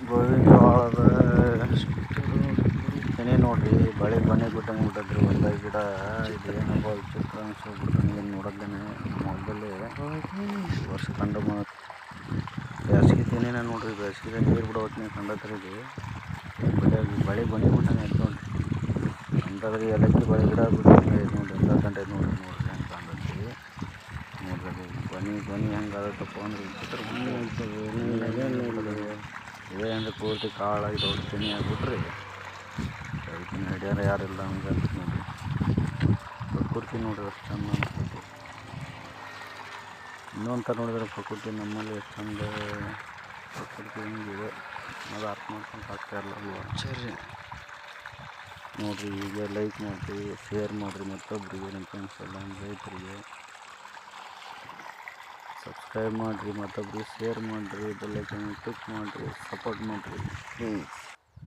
ಗೋವಿನ ಜೋಳದ ತೆನೆ ನೋಡ್ರಿ ಬಳೆ ಬನೆ ಬಿಟ್ಟಂಗೆ ಬಿಟ್ಟದ್ರಿ ಒಂದ ಗಿಡ. ಇದು ಏನಪ್ಪ ವಿಚಿತ್ರ ಅನ್ಸ್ಬಿಟ್ಟು ಏನು ನೋಡೋದೇನೆ ಮೊದಲೇ ವರ್ಷ ಕಂಡು ಬೇಸಿಗೆ ತೆನೆನ ನೋಡ್ರಿ. ಬೇಸಿಗೆ ನೀರು ಬಿಡೋ ಹೊತ್ತಿನಾಗ ಕಂಡತ್ರಿ ಇದು ಬಳೆ ಬನೆ ಬಿಟ್ಟಂಗೆ ಆಯ್ತು ನೋಡ್ರಿ. ಅಂಥದ್ರಿ ಏಲಕ್ಕಿ ಬಳೆ ಗಿಡ ಬಿಟ್ಟಂಗೆ ಐತೆ ನೋಡ್ರಿ. ಎಂಥ ಗಂಟೆ ಐತೆ ನೋಡ್ರಿ ಹೆಂಗೆ ಕಾಣ್ತೈತಿ ನೋಡ್ರಿ. ಬನಿ ಹೆಂಗೆ ಆಗತ್ತಪ್ಪ ಅಂದ್ರೆ ವಿಚಿತ್ರ ಇದೇ ಅಂದರೆ ಪೂರ್ತಿ ಕಾಳಾಗಿ ದೊಡ್ಡ ತೆನೆ ಆಗ್ಬಿಟ್ರಿ ಅದಕ್ಕೆ ಹಿಡಿಯಾರ ಯಾರಿಲ್ಲ ಹಂಗೆ ಅಂತ ನೋಡ್ರಿ. ಪ್ರಕೃತಿ ನೋಡ್ರಿ ಎಷ್ಟು ಚಂದ ಅನಿಸ್ತೈತಿ. ಇನ್ನೊಂಥರ ನೋಡಿದ್ರೆ ಪ್ರಕೃತಿ ನಮ್ಮಲ್ಲಿ ಎಷ್ಟು ಚಂದ ಪ್ರಕೃತಿ ಹಿಂಗಿದೆ ಅನ್ನೋದು ಅರ್ಥ ಮಾಡ್ಕೊಂಡು ಆಗ್ತಾ ಇರಲ್ಲ. ಸರಿ ನೋಡಿರಿ, ಈಗ ಲೈಕ್ ಮಾಡಿರಿ, ಶೇರ್ ಮಾಡಿರಿ, ಮತ್ತೊಬ್ಬರಿಗೆ ನಿಮ್ಮ ಫ್ರೆಂಡ್ಸ್ ಎಲ್ಲ ರೈತರಿಗೆ ಸಬ್ಸ್ಕ್ರೈಬ್ ಮಾಡಿರಿ, ಮತ್ತೊಬ್ಬರಿಗೆ ಶೇರ್ ಮಾಡಿರಿ, ಬೆಲ್ ಐಕಾನ್ ಕ್ಲಿಕ್ ಮಾಡಿರಿ, ಸಪೋರ್ಟ್ ಮಾಡಿರಿ ಪ್ಲೀಸ್.